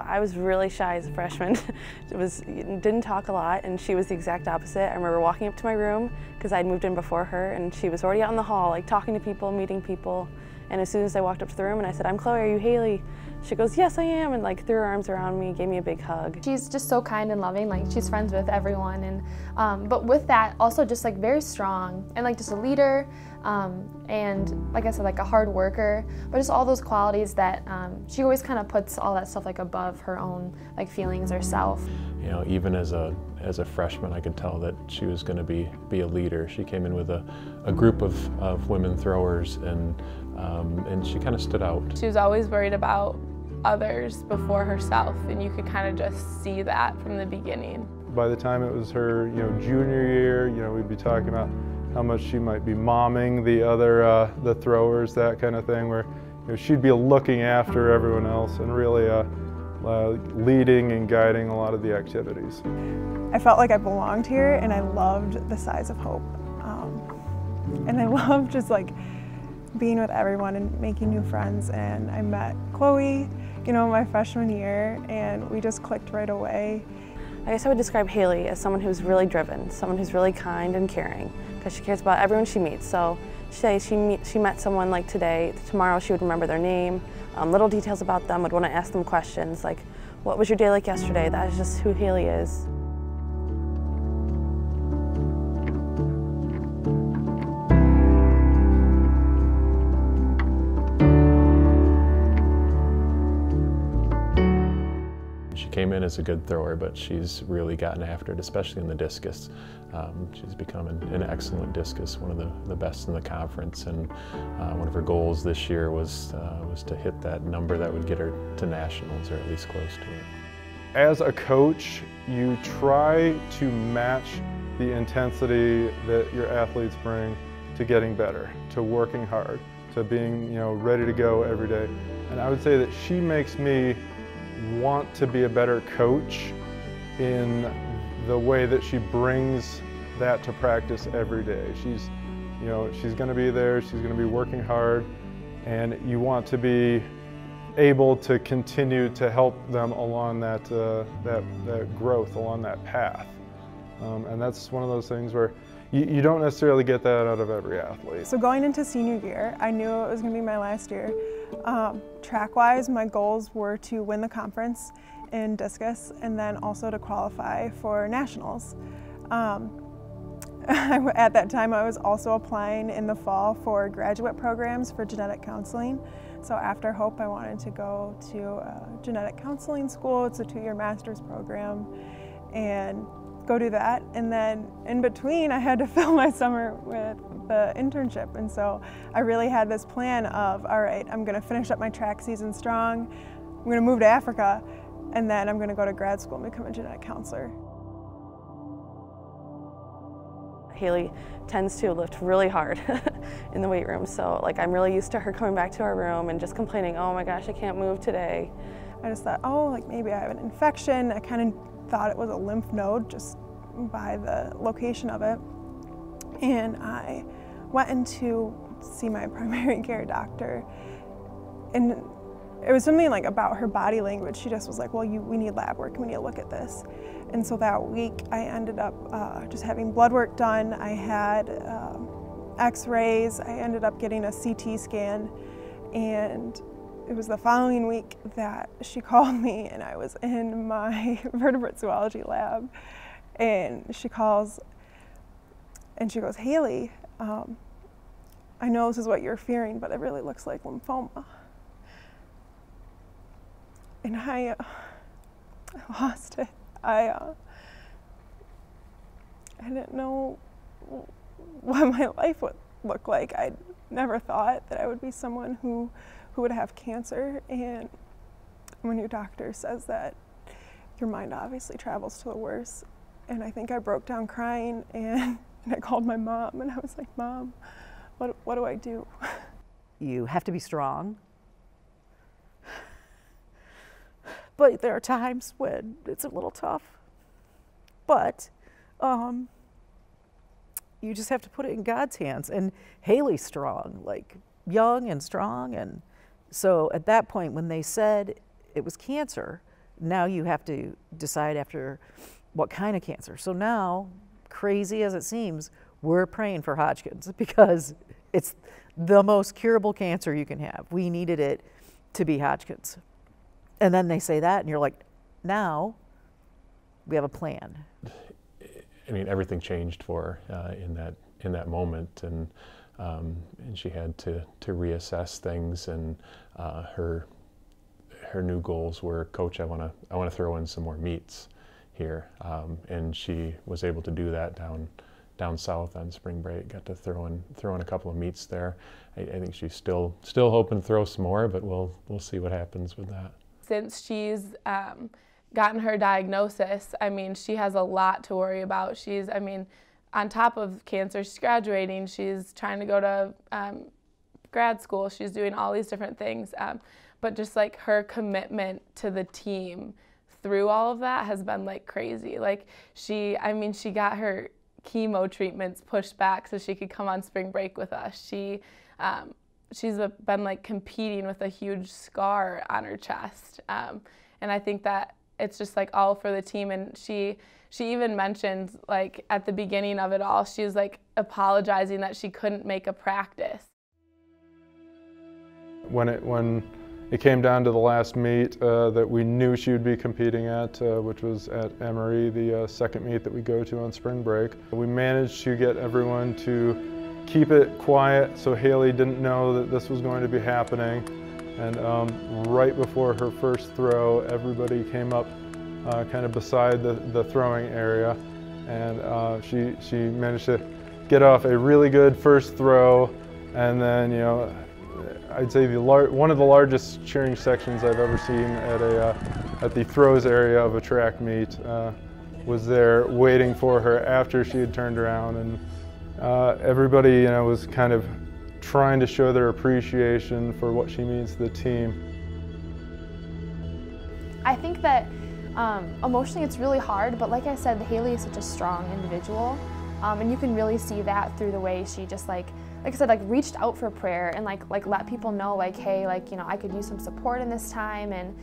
I was really shy as a freshman. Didn't talk a lot, and she was the exact opposite. I remember walking up to my room because I'd moved in before her, and she was already out in the hall, like talking to people, meeting people. And as soon as I walked up to the room and I said, "I'm Chloe, are you Haley?" She goes, "Yes, I am," and like threw her arms around me, gave me a big hug. She's just so kind and loving, like she's friends with everyone, and but with that also just like very strong and like just a leader, and like I said, like a hard worker, but just all those qualities that she always kind of puts all that stuff like above her own like feelings or self. You know, even as a freshman, I could tell that she was going to be a leader. She came in with a group of women throwers, and she kind of stood out. She was always worried about others before herself, and you could kind of just see that from the beginning. By the time it was her, junior year, we'd be talking about how much she might be momming the throwers, that kind of thing, where she'd be looking after everyone else and really leading and guiding a lot of the activities. I felt like I belonged here, and I loved the Size of Hope, and I loved just like being with everyone and making new friends. And I met Chloe, my freshman year, and we just clicked right away. I guess I would describe Haley as someone who's really driven, someone who's really kind and caring, because she cares about everyone she meets. So say she met someone like today, tomorrow she would remember their name, little details about them, would want to ask them questions like, "What was your day like yesterday?" That is just who Haley is. She came in as a good thrower, but she's really gotten after it, especially in the discus. She's become an excellent discus, one of the best in the conference, and one of her goals this year was to hit that number that would get her to nationals, or at least close to it. As a coach, you try to match the intensity that your athletes bring to getting better, to working hard, to being ready to go every day. And I would say that she makes me want to be a better coach in the way that she brings that to practice every day. She's going to be there, she's going to be working hard, and you want to be able to continue to help them along that growth, along that path. And that's one of those things where you don't necessarily get that out of every athlete. So going into senior year, I knew it was going to be my last year. Track-wise, my goals were to win the conference in discus and then also to qualify for nationals. At that time, I was also applying in the fall for graduate programs for genetic counseling. So after Hope, I wanted to go to a genetic counseling school. It's a 2-year master's program, and go do that. And then in between, I had to fill my summer with the internship. And so I really had this plan of, all right, I'm gonna finish up my track season strong, I'm gonna move to Africa, and then I'm gonna go to grad school and become a genetic counselor. Haley tends to lift really hard in the weight room, so like I'm really used to her coming back to our room and just complaining, "Oh my gosh, I can't move today." I just thought, oh, like maybe I have an infection. I kind of thought it was a lymph node just by the location of it. And I went in to see my primary care doctor, and it was something like about her body language. She just was like, "Well, we need lab work, we need to look at this." And so that week I ended up just having blood work done. I had x-rays, I ended up getting a CT scan, and it was the following week that she called me, and I was in my vertebrate zoology lab, and she calls and she goes, "Haley, I know this is what you're fearing, but it really looks like lymphoma." And I lost it. I didn't know what my life would look like. I never thought that I would be someone who would have cancer. And when your doctor says that, your mind obviously travels to the worst. And I think I broke down crying, and I called my mom, and I was like, "Mom, what do I do?" You have to be strong. But there are times when it's a little tough. But you just have to put it in God's hands. And Haley's strong, like young and strong. And so at that point, when they said it was cancer, Now you have to decide after what kind of cancer. So now, crazy as it seems, we're praying for Hodgkin's because it's the most curable cancer you can have. We needed it to be Hodgkin's. And then they say that and you're like, now we have a plan. I mean, everything changed for her in that moment, and she had to reassess things, and her new goals were, Coach, I want to throw in some more meets here, and she was able to do that down south on spring break. Got to throw in a couple of meets there. I think she's still hoping to throw some more, but we'll see what happens with that. Since she's gotten her diagnosis, I mean, she has a lot to worry about. I mean, on top of cancer, she's graduating, she's trying to go to grad school, she's doing all these different things, but just like her commitment to the team through all of that has been like crazy. Like she got her chemo treatments pushed back so she could come on spring break with us. She's been like competing with a huge scar on her chest, and I think that it's just like all for the team. And she even mentioned, like, at the beginning of it all, she was like apologizing that she couldn't make a practice. When it came down to the last meet that we knew she would be competing at, which was at Emory, the second meet that we go to on spring break, we managed to get everyone to keep it quiet so Haley didn't know that this was going to be happening. And right before her first throw, everybody came up kind of beside the throwing area, and she managed to get off a really good first throw, and then, you know, I'd say one of the largest cheering sections I've ever seen at the throws area of a track meet was there waiting for her after she had turned around, and everybody, you know, was kind of trying to show their appreciation for what she means to the team. I think that emotionally it's really hard, but like I said, Haley is such a strong individual, and you can really see that through the way she just like I said, like reached out for prayer and like let people know, like, hey, like, you know, I could use some support in this time, and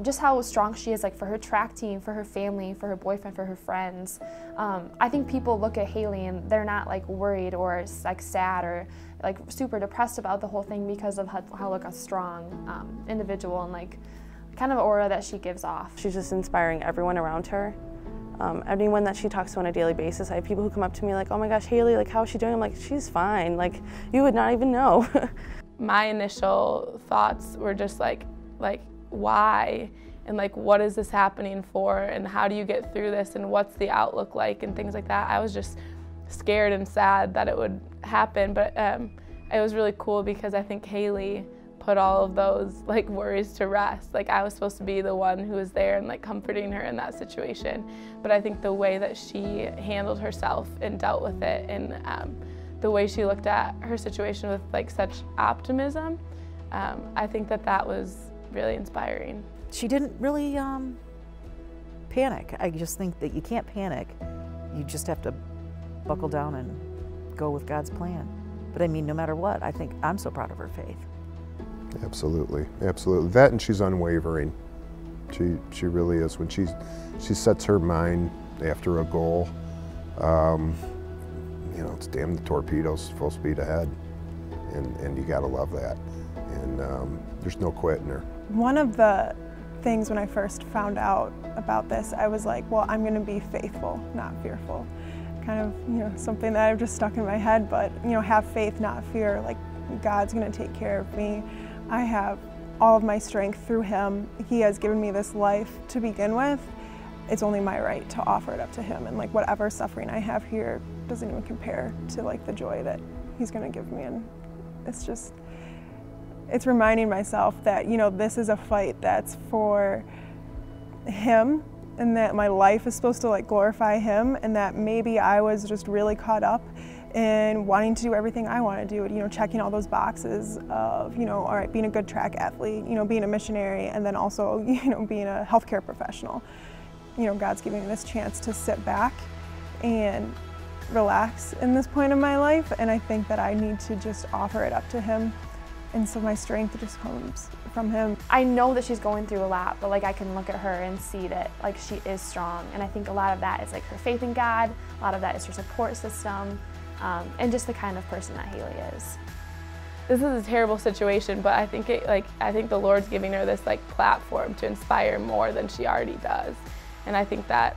just how strong she is, like, for her track team, for her family, for her boyfriend, for her friends. I think people look at Haley and they're not like worried or like sad or like super depressed about the whole thing because of how like a strong individual and like kind of aura that she gives off. She's just inspiring everyone around her. Anyone that she talks to on a daily basis, I have people who come up to me like, oh my gosh, Haley, like, how is she doing? I'm like, she's fine. Like, you would not even know. My initial thoughts were just like, why? And like, what is this happening for? And how do you get through this? And what's the outlook like? And things like that. I was just scared and sad that it would happen. But it was really cool because I think Haley put all of those like worries to rest. Like, I was supposed to be the one who was there and like comforting her in that situation, but I think the way that she handled herself and dealt with it, and the way she looked at her situation with like such optimism, I think that was really inspiring. She didn't really panic. I just think that you can't panic. You just have to buckle down and go with God's plan. But I mean, no matter what, I think I'm so proud of her faith. Absolutely, absolutely. That, and she's unwavering. She really is. When she sets her mind after a goal, you know, it's damn the torpedoes, full speed ahead, and you gotta love that. And there's no quitting her. One of the things when I first found out about this, I was like, well, I'm going to be faithful, not fearful. Kind of, you know, something that I've just stuck in my head. But, you know, have faith, not fear. Like, God's going to take care of me. I have all of my strength through Him. He has given me this life to begin with. It's only my right to offer it up to Him. And like, whatever suffering I have here doesn't even compare to like the joy that He's going to give me. And it's just, it's reminding myself that, you know, this is a fight that's for Him, and that my life is supposed to like glorify Him, and that maybe I was just really caught up in wanting to do everything I want to do, you know, checking all those boxes of, you know, all right, being a good track athlete, you know, being a missionary, and then also, you know, being a healthcare professional. You know, God's giving me this chance to sit back and relax in this point of my life, and I think that I need to just offer it up to Him And so my strength just comes from him. I know that she's going through a lot, but like I can look at her and see that like she is strong. And I think a lot of that is like her faith in God, a lot of that is her support system, and just the kind of person that Haley is. This is a terrible situation, but I think I think the Lord's giving her this like platform to inspire more than she already does. And I think that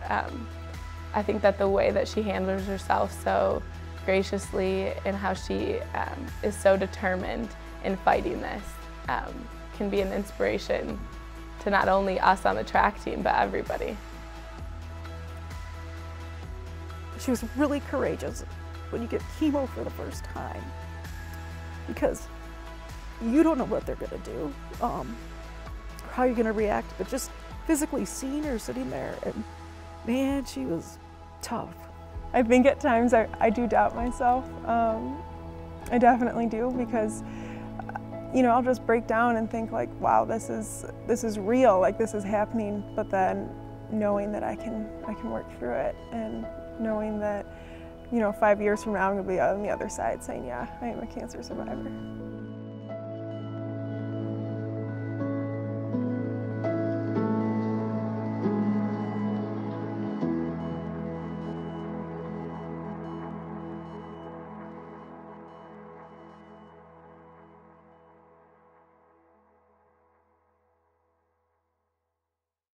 the way that she handles herself so graciously and how she is so determined in fighting this can be an inspiration to not only us on the track team, but everybody. She was really courageous when you get chemo for the first time, because you don't know what they're gonna do, how you're gonna react, but just physically seeing her sitting there, and man, she was tough. I think at times I do doubt myself. I definitely do, because you know, I'll just break down and think like, wow, this is real, like this is happening. But then knowing that I can work through it, and knowing that, you know, 5 years from now I'm gonna be on the other side saying, yeah, I am a cancer survivor.